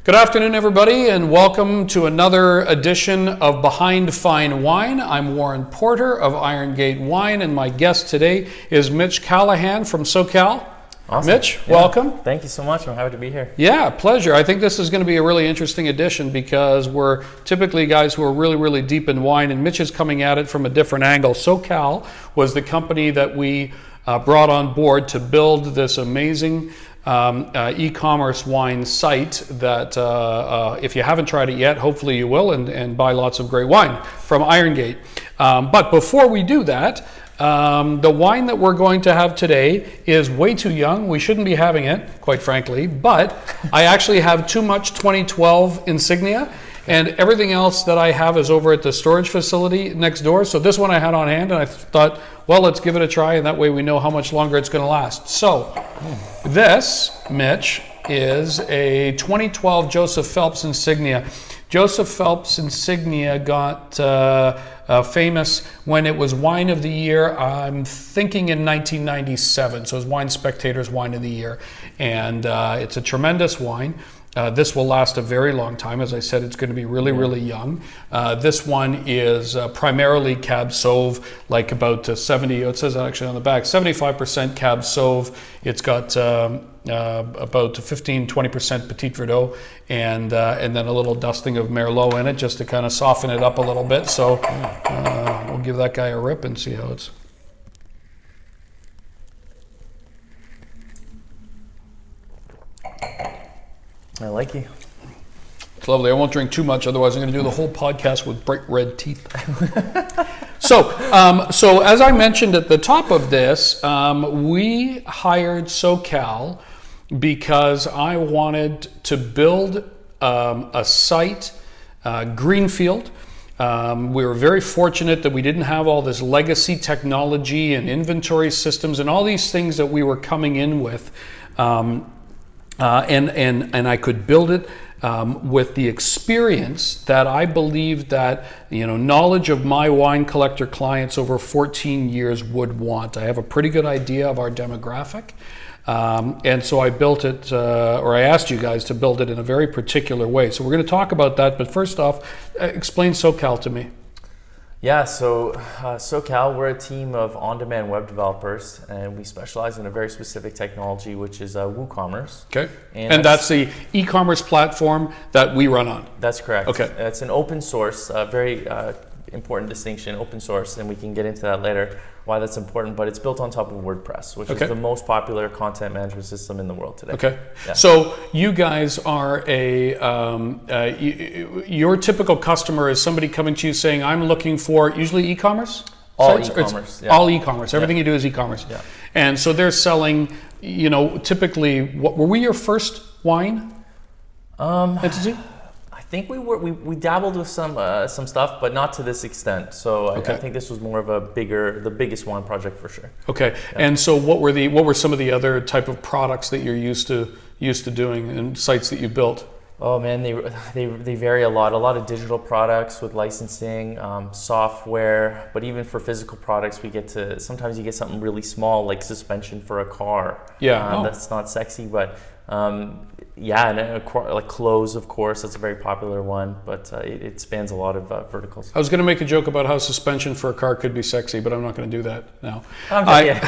Good afternoon, everybody, and welcome to another edition of Behind Fine Wine. I'm Warren Porter of irongate.wine, and my guest today is Mitch Callahan from Saucal. Awesome. Mitch, welcome. Thank you so much. I'm happy to be here. Yeah, pleasure. I think this is going to be a really interesting edition because we're typically guys who are really, really deep in wine, and Mitch is coming at it from a different angle. Saucal was the company that we brought on board to build this amazing e-commerce wine site that if you haven't tried it yet, hopefully you will, and buy lots of great wine from Irongate. But before we do that, the wine that we're going to have today is way too young. We shouldn't be having it, quite frankly, but I actually have too much 2012 Insignia, and everything else that I have is over at the storage facility next door. So this one I had on hand, and I thought, well, let's give it a try, and that way we know how much longer it's going to last. So this, Mitch, is a 2012 Joseph Phelps Insignia. Joseph Phelps Insignia got famous when it was Wine of the Year, I'm thinking in 1997. So it was Wine Spectator's Wine of the Year. And it's a tremendous wine. This will last a very long time. As I said, it's going to be really, really young. This one is primarily Cab Sauv, like about 70, it says actually on the back, 75% Cab Sauv. It's got about 15-20% Petit Verdot, and then a little dusting of Merlot in it just to kind of soften it up a little bit. So we'll give that guy a rip and see how it's... I like you. It's lovely. I won't drink too much, otherwise I'm going to do the whole podcast with bright red teeth. So as I mentioned at the top of this, we hired Saucal because I wanted to build a site, greenfield. We were very fortunate that we didn't have all this legacy technology and inventory systems and all these things that we were coming in with. And I could build it with the experience that I believe that, knowledge of my wine collector clients over 14 years would want. I have a pretty good idea of our demographic. And so I built it, or I asked you guys to build it in a very particular way. So we're going to talk about that. But first off, explain Saucal to me. Yeah, so Saucal, we're a team of on-demand web developers, and we specialize in a very specific technology, which is WooCommerce. Okay, and that's the e-commerce platform that we run on. That's correct. Okay, it's an open source, very important distinction, open source, and we can get into that later, why that's important, but it's built on top of WordPress, which is the most popular content management system in the world today. Okay, yeah. So you guys are your typical customer is somebody coming to you saying, I'm looking for usually e-commerce? All e-commerce. Yeah. All e-commerce, everything you do is e-commerce. Yeah. And so they're selling, typically, were we your first wine entity? I think we dabbled with some stuff, but not to this extent. So I think this was more of the biggest wine project for sure. Okay, yeah. And so what were some of the other type of products that you're used to doing and sites that you built? Oh man, they vary a lot. A lot of digital products with licensing, software, but even for physical products, sometimes you get something really small like suspension for a car. Yeah, that's not sexy, but. And like clothes, of course, that's a very popular one, but it spans a lot of verticals. I was going to make a joke about how suspension for a car could be sexy, but I'm not going to do that now. I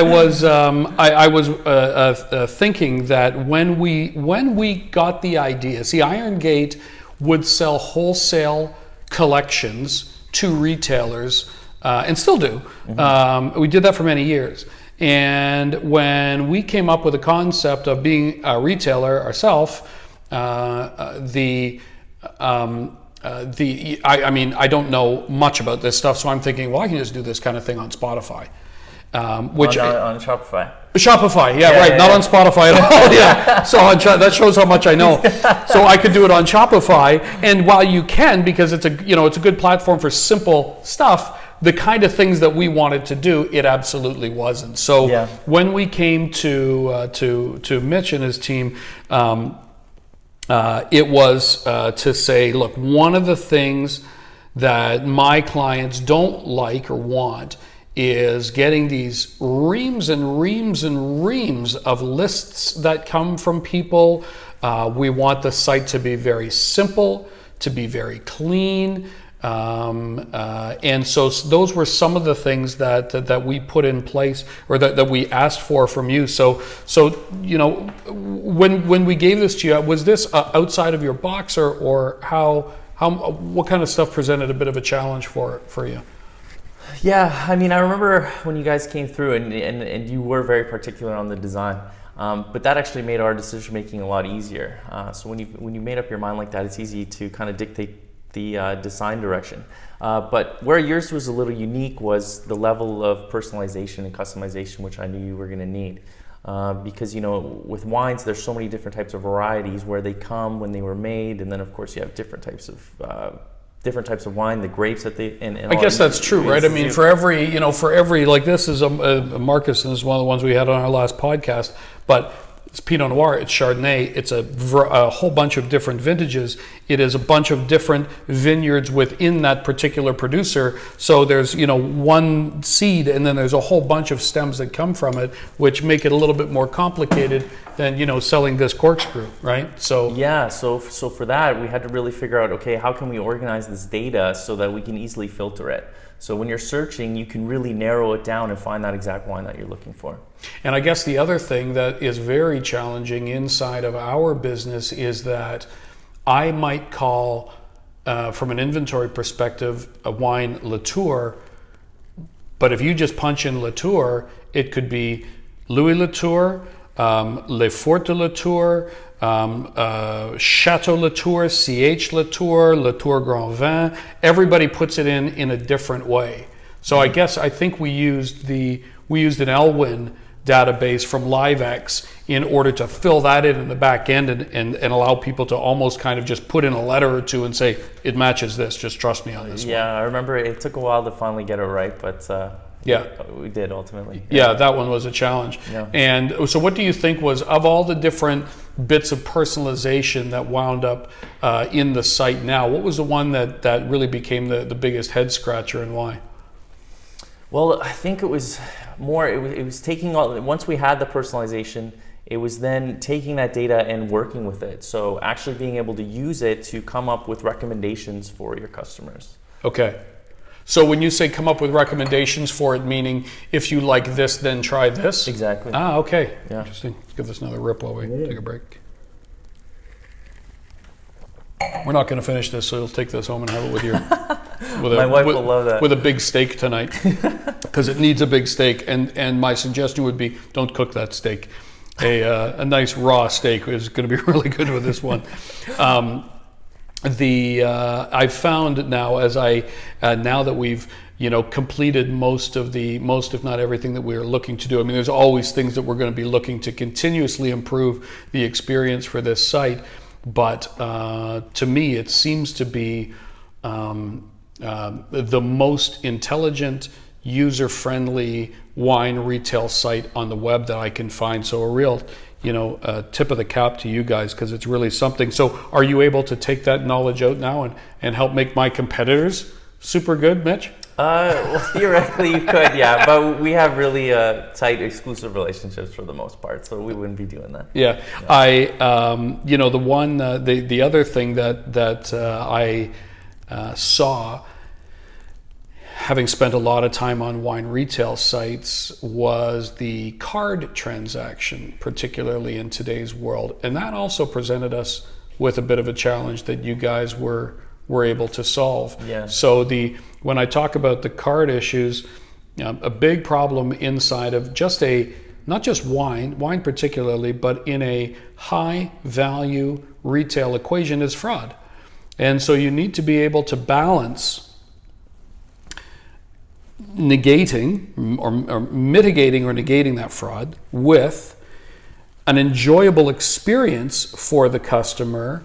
was thinking that when we got the idea, see, Irongate would sell wholesale collections to retailers, and still do. Mm-hmm. We did that for many years. And when we came up with the concept of being a retailer ourselves, I don't know much about this stuff, so I'm thinking, well, I can just do this kind of thing on Spotify. On Shopify. Shopify, right. Not on Spotify at all. Yeah. So that shows how much I know. So I could do it on Shopify, and while you can, because it's a good platform for simple stuff, the kind of things that we wanted to do, it absolutely wasn't. So when we came to Mitch and his team, it was to say, look, one of the things that my clients don't like or want is getting these reams and reams and reams of lists that come from people We want the site to be very simple, to be very clean. And so those were some of the things that we put in place, or that we asked for from you. So you know, when we gave this to you, was this outside of your box, or what kind of stuff presented a bit of a challenge for you? Yeah, I mean, I remember when you guys came through, and you were very particular on the design. But that actually made our decision making a lot easier. So when you made up your mind like that, it's easy to kind of dictate the design direction. But where yours was a little unique was the level of personalization and customization, which I knew you were going to need. Because, you know, with wines, there's so many different types of varieties, where they come, when they were made, and then of course you have different types of wine, the grapes that they. And I guess that's true, right? I mean, for every like, this is a Marcus, and this is one of the ones we had on our last podcast, but it's Pinot Noir, it's Chardonnay, it's a whole bunch of different vintages. It is a bunch of different vineyards within that particular producer. So there's, you know, one seed, and then there's a whole bunch of stems that come from it, which make it a little bit more complicated than, you know, selling this corkscrew, right? So yeah, so for that, we had to really figure out, okay, how can we organize this data so that we can easily filter it? So when you're searching, you can really narrow it down and find that exact wine that you're looking for. And I guess the other thing that is very challenging inside of our business is that I might call, from an inventory perspective, a wine Latour, but if you just punch in Latour, it could be Louis Latour, Le Fort de Latour, Chateau Latour, CH Latour, Latour Grand Vin. Everybody puts it in a different way. So I think we used an Elwin database from LiveX in order to fill that in the back end, and allow people to almost kind of just put in a letter or two and say, it matches this, just trust me on this one. I remember it took a while to finally get it right, but yeah, we did ultimately. Yeah, that one was a challenge. Yeah. And so what do you think was, of all the different bits of personalization that wound up in the site now, what was the one that really became the biggest head scratcher, and why? Well, I think it was more, it was taking once we had the personalization, it was then taking that data and working with it. So actually being able to use it to come up with recommendations for your customers. Okay. So when you say come up with recommendations for it, meaning if you like this, then try this? Exactly. Ah, okay. Yeah. Interesting. Let's give this another rip while we take a break. We're not going to finish this, so you'll take this home and have it with your... My wife will love that. With a big steak tonight, because it needs a big steak. And my suggestion would be, don't cook that steak. A nice raw steak is going to be really good with this one. I've found now, now that we've, you know, completed most if not everything that we're looking to do. I mean, there's always things that we're going to be looking to continuously improve the experience for this site. But to me, it seems to be the most intelligent, user-friendly wine retail site on the web that I can find. So a real, you know, tip of the cap to you guys, because it's really something. So are you able to take that knowledge out now and help make my competitors super good, Mitch? Well, theoretically you could, yeah, but we have really tight exclusive relationships for the most part, so we wouldn't be doing that. Yeah. I, you know, the other thing that I saw, having spent a lot of time on wine retail sites, was the card transaction, particularly in today's world. And that also presented us with a bit of a challenge that you guys were able to solve. Yeah. So when I talk about the card issues, a big problem inside of not just wine particularly, but in a high value retail equation is fraud. And so you need to be able to balance negating or mitigating or negating that fraud with an enjoyable experience for the customer.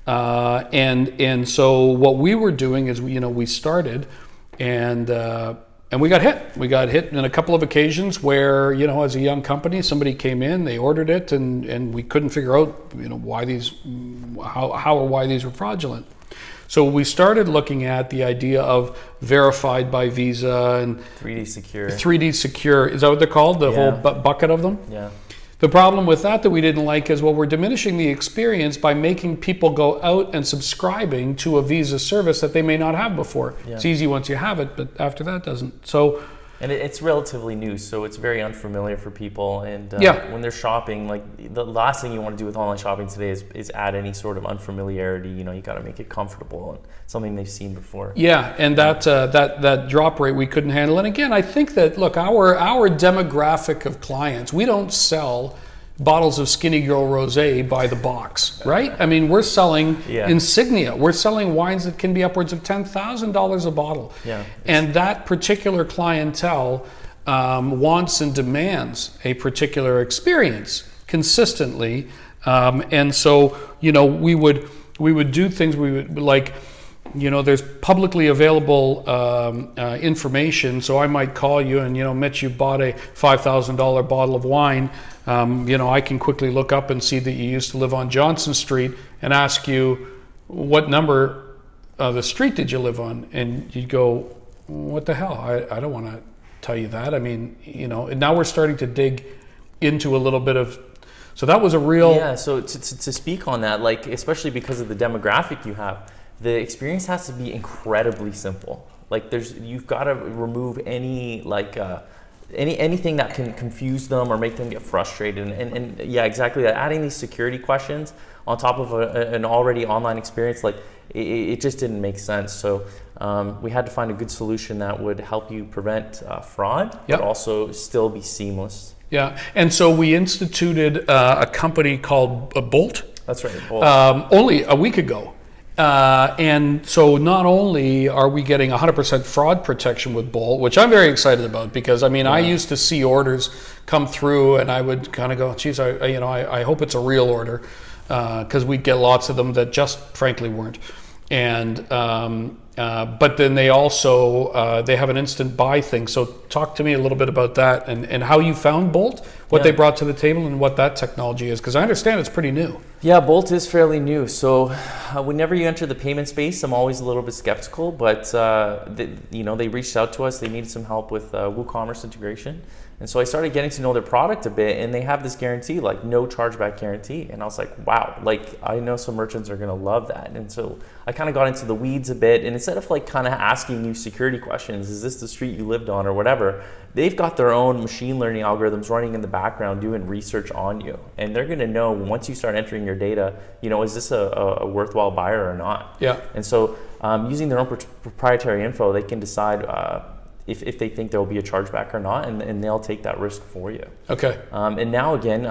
And so what we were doing is, we started and we got hit. We got hit in a couple of occasions where, as a young company, somebody came in, they ordered it, and we couldn't figure out, why these were fraudulent. So we started looking at the idea of verified by Visa and 3D Secure. 3D Secure, is that what they're called? The whole bucket of them? Yeah. The problem with that we didn't like is, well, we're diminishing the experience by making people go out and subscribing to a Visa service that they may not have before. Yeah. It's easy once you have it, but after that doesn't. So, and it's relatively new, so it's very unfamiliar for people. And when they're shopping, like the last thing you want to do with online shopping today is add any sort of unfamiliarity. You know, you got to make it comfortable and something they've seen before. Yeah, and that drop rate we couldn't handle. And again, I think that, look, our demographic of clients, we don't sell bottles of Skinny Girl Rosé by the box, right? I mean, we're selling Insignia. We're selling wines that can be upwards of $10,000 a bottle. Yeah. And that particular clientele wants and demands a particular experience consistently. And so, you know, we would do things, we would like, you know, there's publicly available information. So I might call you and, you know, Mitch, you bought a $5,000 bottle of wine. You know, I can quickly look up and see that you used to live on Johnson Street and ask you, what number of the street did you live on? And you'd go, what the hell? I don't want to tell you that. I mean, you know, and now we're starting to dig into a little bit of, so that was a real... Yeah, so to speak on that, like, especially because of the demographic you have, the experience has to be incredibly simple. Like, you've got to remove any, like, anything that can confuse them or make them get frustrated. And yeah, exactly that. Adding these security questions on top of an already online experience, like, it just didn't make sense. So we had to find a good solution that would help you prevent fraud, but also still be seamless. Yeah, and so we instituted a company called Bolt. That's right, Bolt. Only a week ago. And so not only are we getting 100% fraud protection with Bolt, which I'm very excited about, because I mean, I used to see orders come through and I would kind of go, geez, I hope it's a real order, because we'd get lots of them that just frankly weren't. And but then they also they have an instant buy thing. So talk to me a little bit about that and how you found Bolt, what they brought to the table, and what that technology is, because I understand it's pretty new. Yeah, Bolt is fairly new. So whenever you enter the payment space, I'm always a little bit skeptical, but they reached out to us. They needed some help with WooCommerce integration. And so I started getting to know their product a bit, and they have this guarantee, like no chargeback guarantee. And I was like, wow, like I know some merchants are gonna love that. And so I kind of got into the weeds a bit, and instead of like kind of asking you security questions, is this the street you lived on or whatever, they've got their own machine learning algorithms running in the background doing research on you. And they're gonna know once you start entering your data, you know, is this a worthwhile buyer or not? Yeah. And so using their own proprietary info, they can decide if they think there will be a chargeback or not, and they'll take that risk for you. Okay. And now again,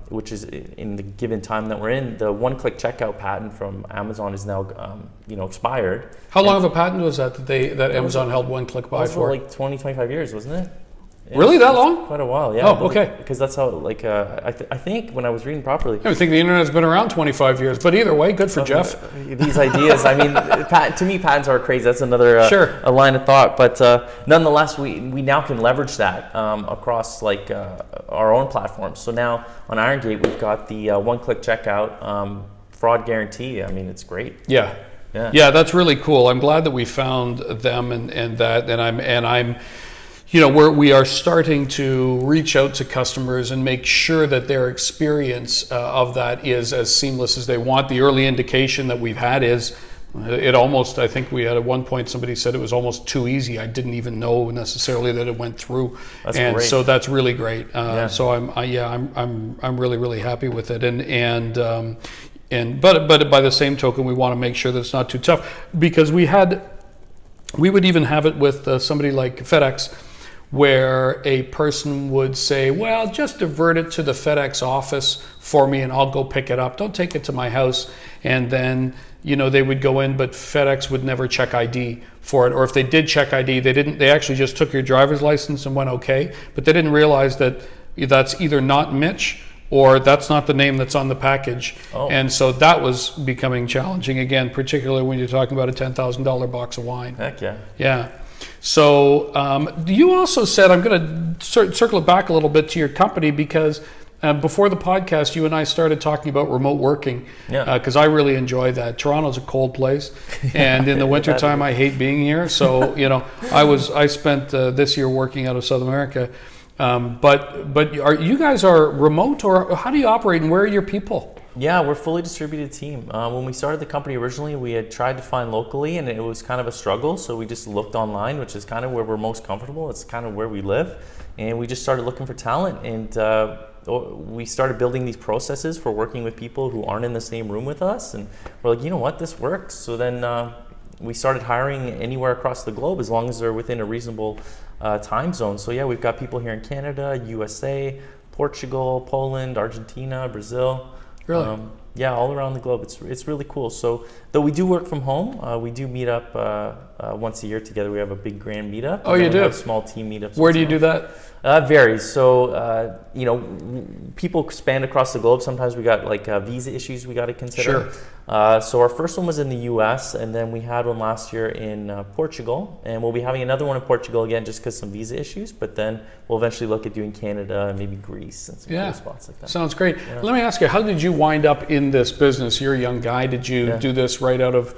which is in the given time that we're in, the one-click checkout patent from Amazon is now expired. How long of a patent was that Amazon held one-click buy for? Like 20, 25 years, wasn't it? Really, that long? Quite a while, yeah. Oh, okay. Because that's how, like, I think when I was reading properly. I think the internet's been around 25 years, but either way, good for Jeff. These ideas, I mean, to me, patents are crazy. That's another a line of thought. But nonetheless, we now can leverage that across like our own platforms. So now on Irongate, we've got the one-click checkout fraud guarantee. I mean, it's great. Yeah. Yeah, that's really cool. I'm glad that we found them and I'm we are starting to reach out to customers and make sure that their experience of that is as seamless as they want. The early indication that we've had is it almost, I think we had at one point somebody said it was almost too easy. I didn't even know necessarily that it went through. That's great. So that's really great. So I'm really happy with it. But by the same token, we want to make sure that it's not too tough, because we would even have it with somebody like FedEx, where a person would say, well, just divert it to the FedEx office for me and I'll go pick it up. Don't take it to my house. And then, they would go in, but FedEx would never check ID for it. Or if they did check ID, they actually just took your driver's license and went okay. But they didn't realize that that's either not Mitch or that's not the name that's on the package. Oh. And so that was becoming challenging again, particularly when you're talking about a $10,000 box of wine. Heck yeah. Yeah. So you also said, I'm going to circle it back a little bit to your company, because before the podcast, you and I started talking about remote working, because I really enjoy that. Toronto's a cold place, and in the wintertime, I hate being here. So, I spent this year working out of South America. But you guys are remote, or how do you operate, and where are your people? Yeah, we're a fully distributed team. When we started the company originally, we had tried to find locally, and it was kind of a struggle. So we just looked online, which is kind of where we're most comfortable. It's kind of where we live, and we just started looking for talent. And we started building these processes for working with people who aren't in the same room with us. And we're like, you know what, this works. So then we started hiring anywhere across the globe as long as they're within a reasonable time zone. So yeah, we've got people here in Canada, USA, Portugal, Poland, Argentina, Brazil. Really? Yeah, all around the globe. It's really cool. So though we do work from home, we do meet up once a year together. We have a big grand meetup. Oh, you do? We have small team meetups. Where do you do that? Varies. So, people span across the globe. Sometimes we got like visa issues we got to consider. Sure. So our first one was in the US, and then we had one last year in Portugal. And we'll be having another one in Portugal again just because some visa issues. But then we'll eventually look at doing Canada and maybe Greece and some cool spots like that. Sounds great. Yeah. Let me ask you, how did you wind up in this business? You're a young guy. Did you do this right out of,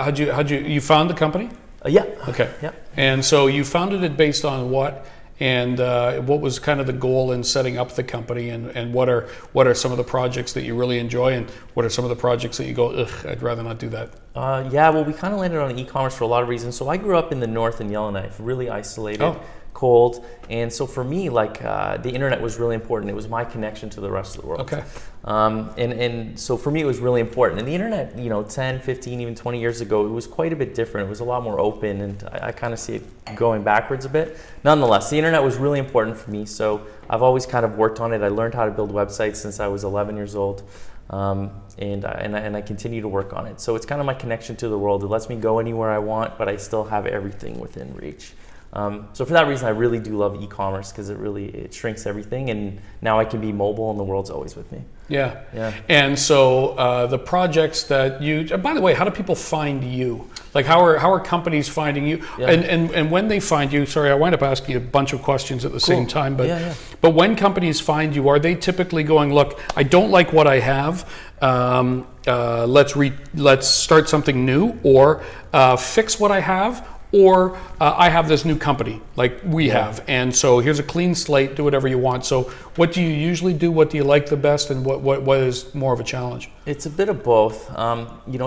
you found the company? Yeah. Okay. Yeah. And so you founded it based on what? And what was kind of the goal in setting up the company, and what are some of the projects that you really enjoy, and what are some of the projects that you go, ugh, I'd rather not do that? Well, we kind of landed on e-commerce for a lot of reasons. So I grew up in the north in Yellowknife, really isolated, cold, and so for me, like the internet was really important. It was my connection to the rest of the world. Okay. And so for me, it was really important. And the internet, 10, 15, even 20 years ago, it was quite a bit different. It was a lot more open, and I kind of see it going backwards a bit. Nonetheless, the internet was really important for me. So I've always kind of worked on it. I learned how to build websites since I was 11 years old. And I continue to work on it. So it's kind of my connection to the world. It lets me go anywhere I want, but I still have everything within reach. So for that reason, I really do love e-commerce, because it shrinks everything, and now I can be mobile and the world's always with me. Yeah. Yeah. And so the projects that by the way, how do people find you? Like how are companies finding you? Yeah. And when they find you, sorry, I wind up asking you a bunch of questions at the same time, but when companies find you, are they typically going, look, I don't like what I have, let's start something new, or fix what I have, or I have this new company like we have, and so here's a clean slate, do whatever you want. So what do you usually do? What do you like the best, and what is more of a challenge? It's a bit of both.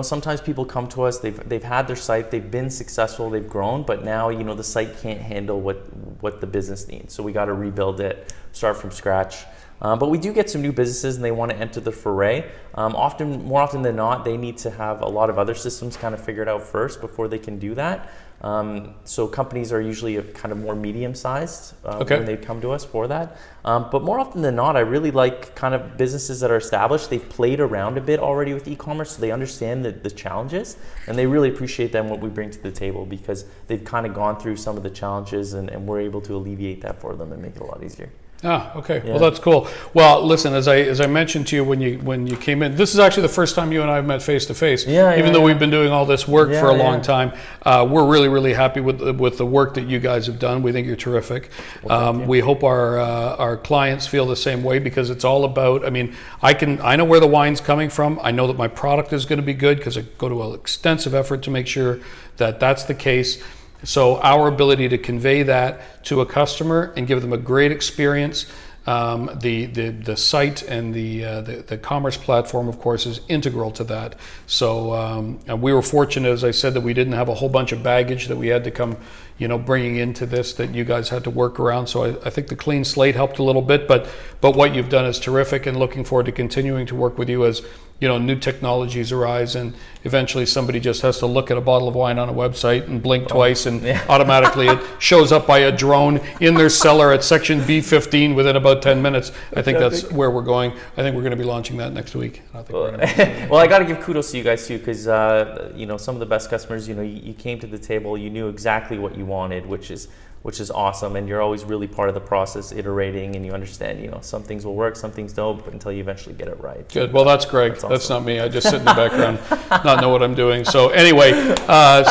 Sometimes people come to us, they've had their site, they've been successful, they've grown, but now the site can't handle what the business needs. So we got to rebuild it, start from scratch. But we do get some new businesses, and they want to enter the foray. More often than not, they need to have a lot of other systems kind of figured out first before they can do that. So companies are usually a kind of more medium-sized when they come to us for that. But more often than not, I really like kind of businesses that are established. They've played around a bit already with e-commerce, so they understand the challenges, and they really appreciate what we bring to the table, because they've kind of gone through some of the challenges, and we're able to alleviate that for them and make it a lot easier. Okay. Yeah. Well, that's cool. Well, listen, as I mentioned to you when you came in, this is actually the first time you and I have met face to face. Even though we've been doing all this work for a long time, we're really, really happy with the work that you guys have done. We think you're terrific. We hope our clients feel the same way, because it's all about. I mean, I know where the wine's coming from. I know that my product is going to be good, because I go to an extensive effort to make sure that that's the case. So our ability to convey that to a customer and give them a great experience, the site and the commerce platform, of course, is integral to that. So and we were fortunate, as I said, that we didn't have a whole bunch of baggage that we had to come, bringing into this, that you guys had to work around. So I think the clean slate helped a little bit, but what you've done is terrific, and looking forward to continuing to work with you as new technologies arise, and eventually somebody just has to look at a bottle of wine on a website and blink twice, and automatically it shows up by a drone in their cellar at section B15 within about 10 minutes. I think that's where we're going. I think we're going to be launching that next week. Well, I got to give kudos to you guys too, because some of the best customers, you came to the table, you knew exactly what you wanted, which is awesome, and you're always really part of the process, iterating, and you understand, some things will work, some things don't, but until you eventually get it right. Good. Well, that's Greg. That's not me. I just sit in the background, not know what I'm doing. So anyway,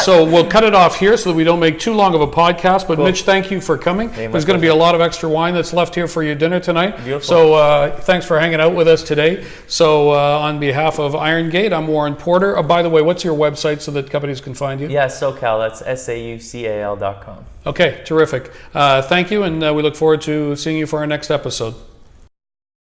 so we'll cut it off here so that we don't make too long of a podcast. But Mitch, thank you for coming. There's going to be a lot of extra wine that's left here for your dinner tonight. Beautiful. So thanks for hanging out with us today. So on behalf of Irongate, I'm Warren Porter. By the way, what's your website so that companies can find you? Yeah, Saucal. That's SAUCAL.com. Okay, terrific. Terrific. Thank you, and we look forward to seeing you for our next episode.